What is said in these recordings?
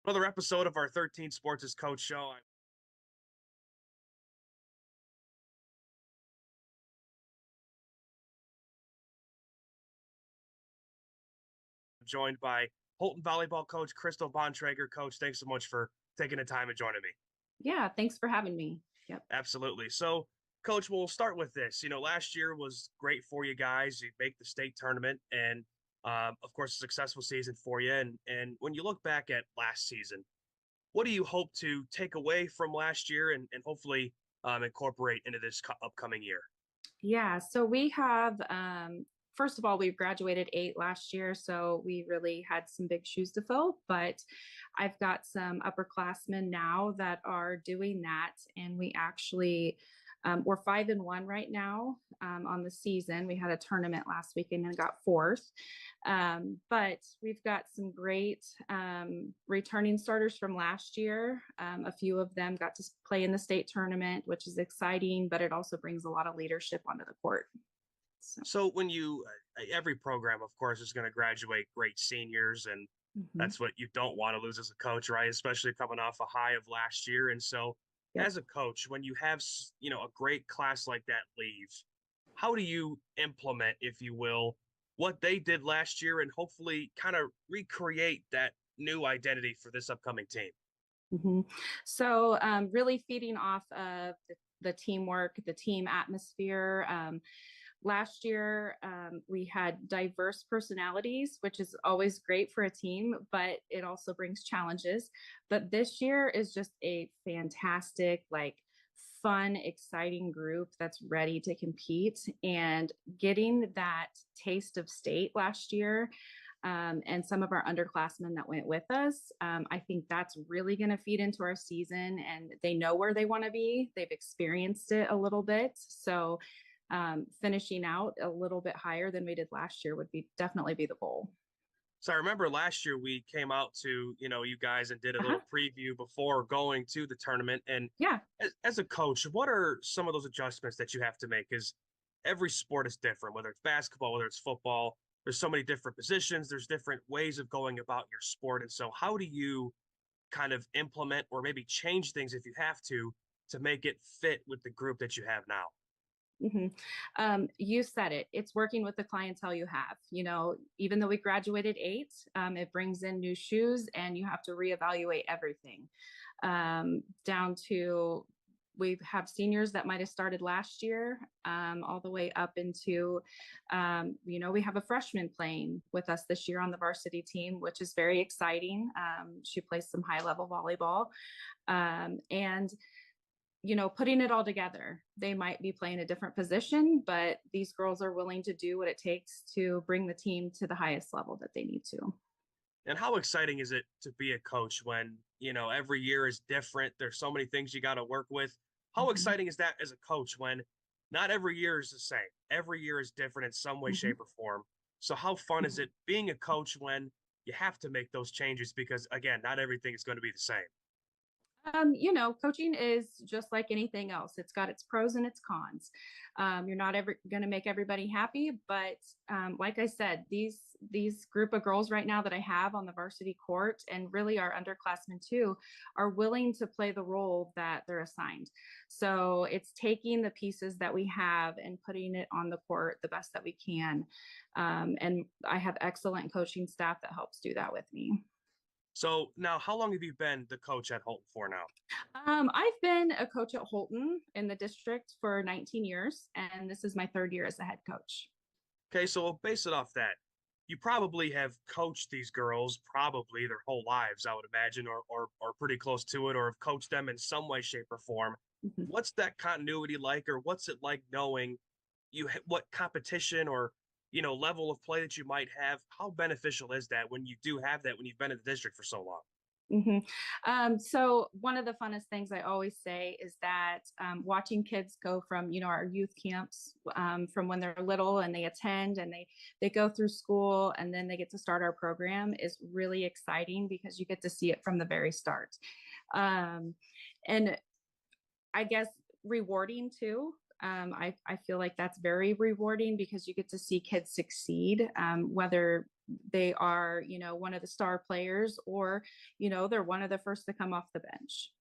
Another episode of our 13 Sports as Coach show. I'm joined by Holton volleyball coach Kristel Bontrager. Coach, thanks so much for taking the time and joining me. Yeah, thanks for having me. Yep. Absolutely. So, Coach, we'll start with this. Last year was great for you guys. You make the state tournament, and of course, a successful season for you. And when you look back at last season, what do you hope to take away from last year and hopefully incorporate into this upcoming year? Yeah, so we have, first of all, we've graduated 8 last year, so we really had some big shoes to fill, but I've got some upperclassmen now that are doing that, and we actually, we're 5-1 right now on the season. We had a tournament last weekend and got 4th. But we've got some great returning starters from last year. A few of them got to play in the state tournament, which is exciting, but it also brings a lot of leadership onto the court. So when every program, of course, is going to graduate great seniors, and that's what you don't want to lose as a coach, right? Especially coming off a high of last year. And so as a coach, when you have, a great class like that leave, how do you implement, if you will, what they did last year and hopefully kind of recreate that new identity for this upcoming team? So really feeding off of the teamwork, the team atmosphere. Last year, we had diverse personalities, which is always great for a team, but it also brings challenges. But this year is just a fantastic, fun, exciting group that's ready to compete, and getting that taste of state last year. And some of our underclassmen that went with us, I think that's really going to feed into our season, and they know where they want to be. They've experienced it a little bit. So finishing out a little bit higher than we did last year would definitely be the goal. So I remember last year we came out to, you guys and did a little preview before going to the tournament. And yeah, as a coach, what are some of those adjustments that you have to make? Because every sport is different, whether it's basketball, whether it's football, there's so many different positions, there's different ways of going about your sport. And so how do you kind of implement or maybe change things if you have to make it fit with the group that you have now? You said it. It's working with the clientele you have. Even though we graduated 8, it brings in new shoes, and you have to reevaluate everything. Down to we have seniors that might have started last year, all the way up into, we have a freshman playing with us this year on the varsity team, which is very exciting. She plays some high-level volleyball, and putting it all together. They might be playing a different position, but these girls are willing to do what it takes to bring the team to the highest level that they need to. And how exciting is it to be a coach when, every year is different? There's so many things you got to work with. How exciting is that as a coach when not every year is the same? Every year is different in some way, shape, or form. So how fun is it being a coach when you have to make those changes? Because again, not everything is going to be the same. Coaching is just like anything else. It's got its pros and its cons. You're not ever going to make everybody happy, but like I said, these group of girls right now that I have on the varsity court, and really our underclassmen too, are willing to play the role that they're assigned. So it's taking the pieces that we have and putting it on the court the best that we can. And I have excellent coaching staff that helps do that with me. So now, how long have you been the coach at Holton for now? I've been a coach at Holton in the district for 19 years, and this is my 3rd year as a head coach. Okay, so we'll base it off that. You probably have coached these girls probably their whole lives, I would imagine, or pretty close to it, or have coached them in some way, shape, or form. What's that continuity like, or what's it like knowing what competition or level of play that you might have? How beneficial is that when you do have that, when you've been in the district for so long? So one of the funnest things I always say is that watching kids go from, our youth camps, from when they're little and they attend and they go through school and then they get to start our program is really exciting, because you get to see it from the very start. And I guess rewarding too. I feel like that's very rewarding, because you get to see kids succeed, whether they are, one of the star players, or, they're one of the first to come off the bench.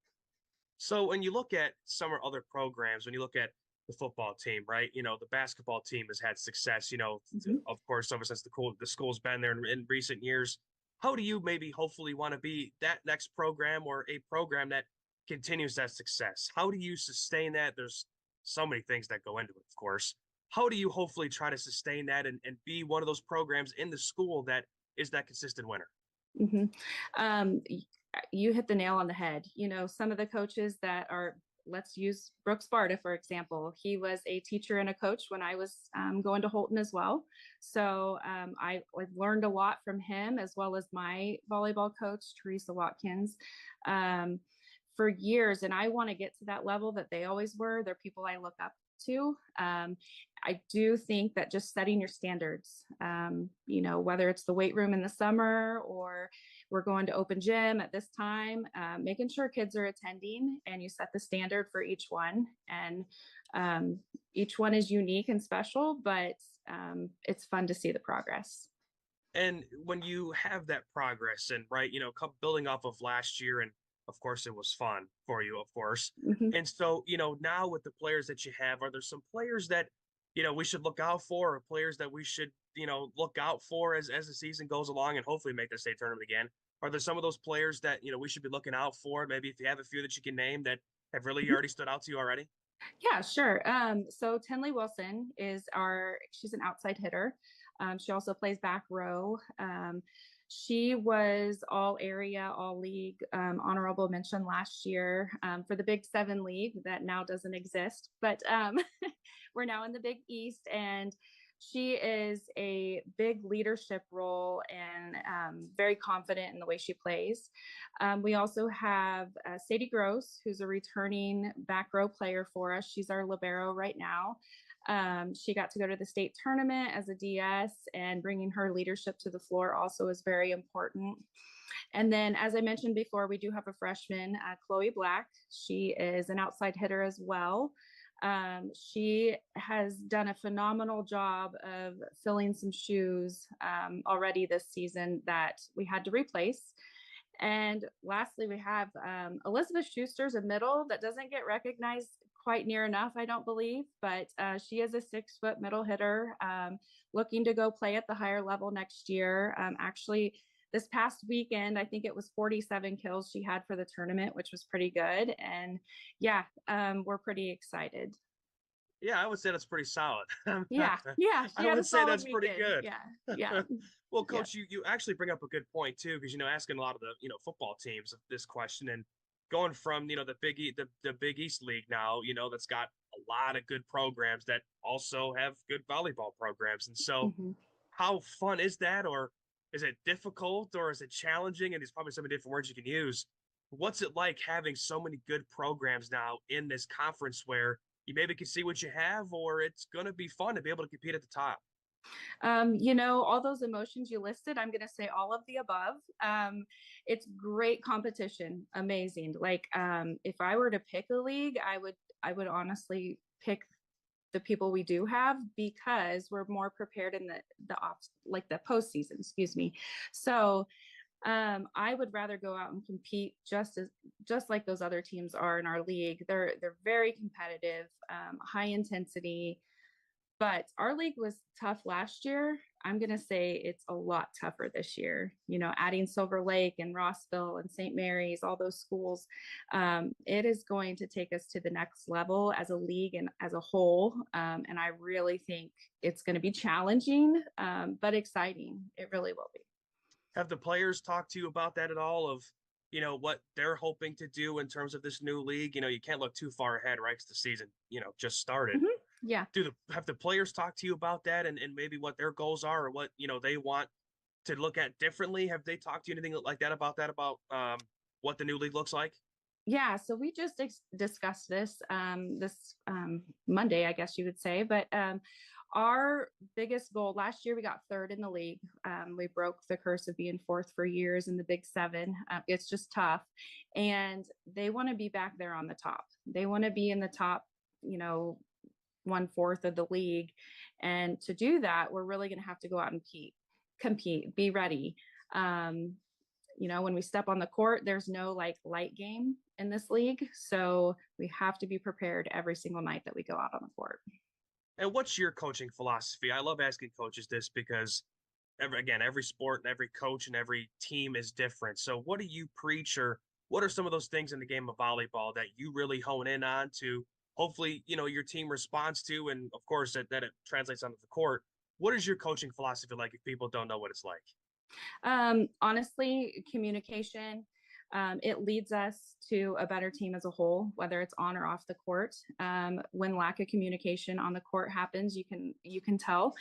So when you look at some other programs, when you look at the football team, right? The basketball team has had success, Mhm. of course, ever since the school's been there in recent years. How do you maybe hopefully want to be that next program or a program that continues that success? How do you sustain that? There's so many things that go into it, of course. How do you hopefully try to sustain that and be one of those programs in the school that is that consistent winner? hmm Um, y- you hit the nail on the head. Some of the coaches that are, let's use Brooks Sparta, for example. He was a teacher and a coach when I was going to Holton as well. So I've learned a lot from him, as well as my volleyball coach, Teresa Watkins, um, for years. And I want to get to that level that they always were. They're people I look up to. I do think that just setting your standards, whether it's the weight room in the summer, or we're going to open gym at this time, making sure kids are attending, and you set the standard for each one. And each one is unique and special, but it's fun to see the progress. And when you have that progress and right, building off of last year, and of course it was fun for you, of course. Mhm. And so, now with the players that you have, are there some players that, we should look out for, or players that we should, look out for as the season goes along and hopefully make the state tournament again? Are there some of those players that, we should be looking out for? Maybe if you have a few that you can name that have really already stood out to you already? Yeah, sure. So Tenley Wilson she's an outside hitter. She also plays back row. She was all area, all league, honorable mention last year for the Big Seven League that now doesn't exist, but we're now in the Big East, and she is a big leadership role, and very confident in the way she plays. We also have Sadie Gross, who's a returning back row player for us. She's our libero right now. She got to go to the state tournament as a DS, and bringing her leadership to the floor also is very important. And then, as I mentioned before, we do have a freshman, Chloe Black. She is an outside hitter as well. She has done a phenomenal job of filling some shoes already this season that we had to replace. And lastly, we have Elizabeth Schuster's a middle that doesn't get recognized quite near enough, I don't believe, but she is a 6-foot middle hitter, looking to go play at the higher level next year. Actually, this past weekend, I think it was 47 kills she had for the tournament, which was pretty good. And yeah, we're pretty excited. Yeah, I would say that's pretty solid. Yeah, she I had a would say solid that's pretty weekend. good. Yeah, Well, yeah. coach, you actually bring up a good point too, because asking a lot of the football teams this question, and going from the Big East League now, that's got a lot of good programs that also have good volleyball programs. And so, Mhm. how fun is that, or is it difficult, or is it challenging? And there's probably so many different words you can use. What's it like having so many good programs now in this conference where you maybe can see what you have, or it's going to be fun to be able to compete at the top? All those emotions you listed, I'm going to say all of the above. It's great competition, amazing. Like, if I were to pick a league, I would honestly pick the people we do have, because we're more prepared in the off, like the postseason, excuse me. So I would rather go out and compete just like those other teams are in our league. They're very competitive, high intensity. But our league was tough last year. I'm going to say it's a lot tougher this year. Adding Silver Lake and Rossville and St. Mary's, all those schools, it is going to take us to the next level as a league and as a whole. And I really think it's going to be challenging, but exciting. It really will be. Have the players talked to you about that at all? Of what they're hoping to do in terms of this new league? You can't look too far ahead, right? Because the season just started. Mhm. Yeah. Have the players talked to you about that, and maybe what their goals are, or what they want to look at differently? Have they talked to you anything like that about what the new league looks like? Yeah, so we just discussed this Monday, I guess you would say. But our biggest goal last year, we got third in the league. We broke the curse of being fourth for years in the Big Seven. It's just tough, and they want to be back there on the top. They want to be in the top, 1/4 of the league, and to do that, we're really going to have to go out and compete. compete, be ready. When we step on the court, there's no like light game in this league. So we have to be prepared every single night that we go out on the court. And what's your coaching philosophy? I love asking coaches this because every sport and every coach and every team is different. So what do you preach, or what are some of those things in the game of volleyball that you really hone in on to hopefully, your team responds to, and of course that it translates onto the court? What is your coaching philosophy like if people don't know what it's like? Honestly, communication. It leads us to a better team as a whole, whether it's on or off the court. When lack of communication on the court happens, you can tell.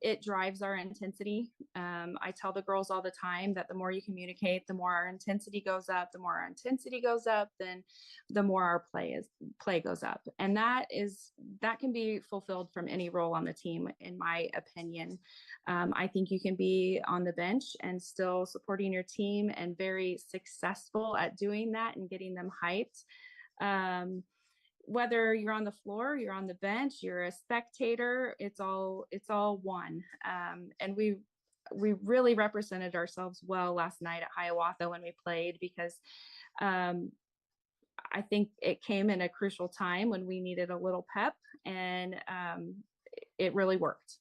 It drives our intensity. I tell the girls all the time that the more you communicate, the more our intensity goes up. The more our intensity goes up, then the more our play goes up. And that can be fulfilled from any role on the team, in my opinion. I think you can be on the bench and still supporting your team and very successful at doing that and getting them hyped. Whether you're on the floor, you're on the bench, you're a spectator, it's all one. And we really represented ourselves well last night at Hiawatha when we played, because I think it came in a crucial time when we needed a little pep, and it really worked.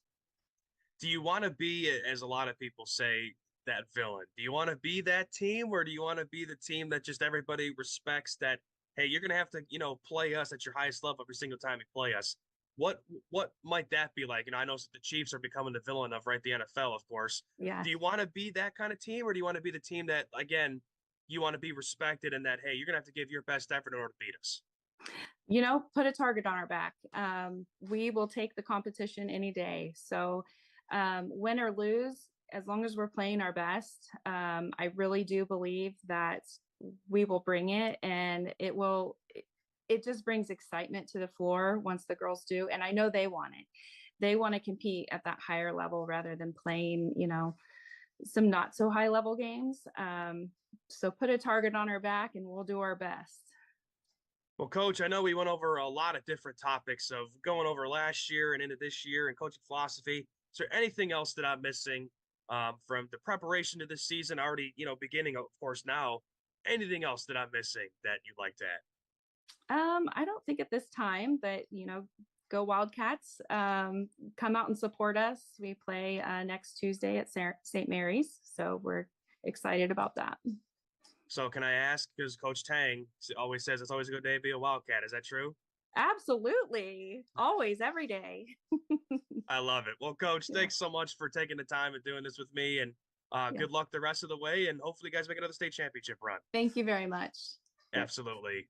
Do you want to be, as a lot of people say, that villain? Do you want to be that team, or do you want to be the team that just everybody respects, that, hey, you're going to have to, play us at your highest level every single time you play us? What might that be like? I know the Chiefs are becoming the villain of, right, the NFL, of course. Yeah. Do you want to be that kind of team, or do you want to be the team that, again, you want to be respected, and that, hey, you're going to have to give your best effort in order to beat us? Put a target on our back. We will take the competition any day. So win or lose, as long as we're playing our best, I really do believe that we will bring it, and it just brings excitement to the floor once the girls do. And I know they want it. They want to compete at that higher level rather than playing, some not so high level games. So put a target on our back and we'll do our best. Well, Coach, I know we went over a lot of different topics of going over last year and into this year and coaching philosophy. Is there anything else that I'm missing from the preparation to this season, already, beginning, of course, now? Anything else that I'm missing that you'd like to add? I don't think at this time, but, go Wildcats. Come out and support us. We play next Tuesday at St. Mary's. So we're excited about that. So can I ask, because Coach Tang always says it's always a good day to be a Wildcat. Is that true? Absolutely. Always, every day. I love it. Well, Coach, thanks so much for taking the time and doing this with me, and good luck the rest of the way. And hopefully you guys make another state championship run. Thank you very much. Absolutely.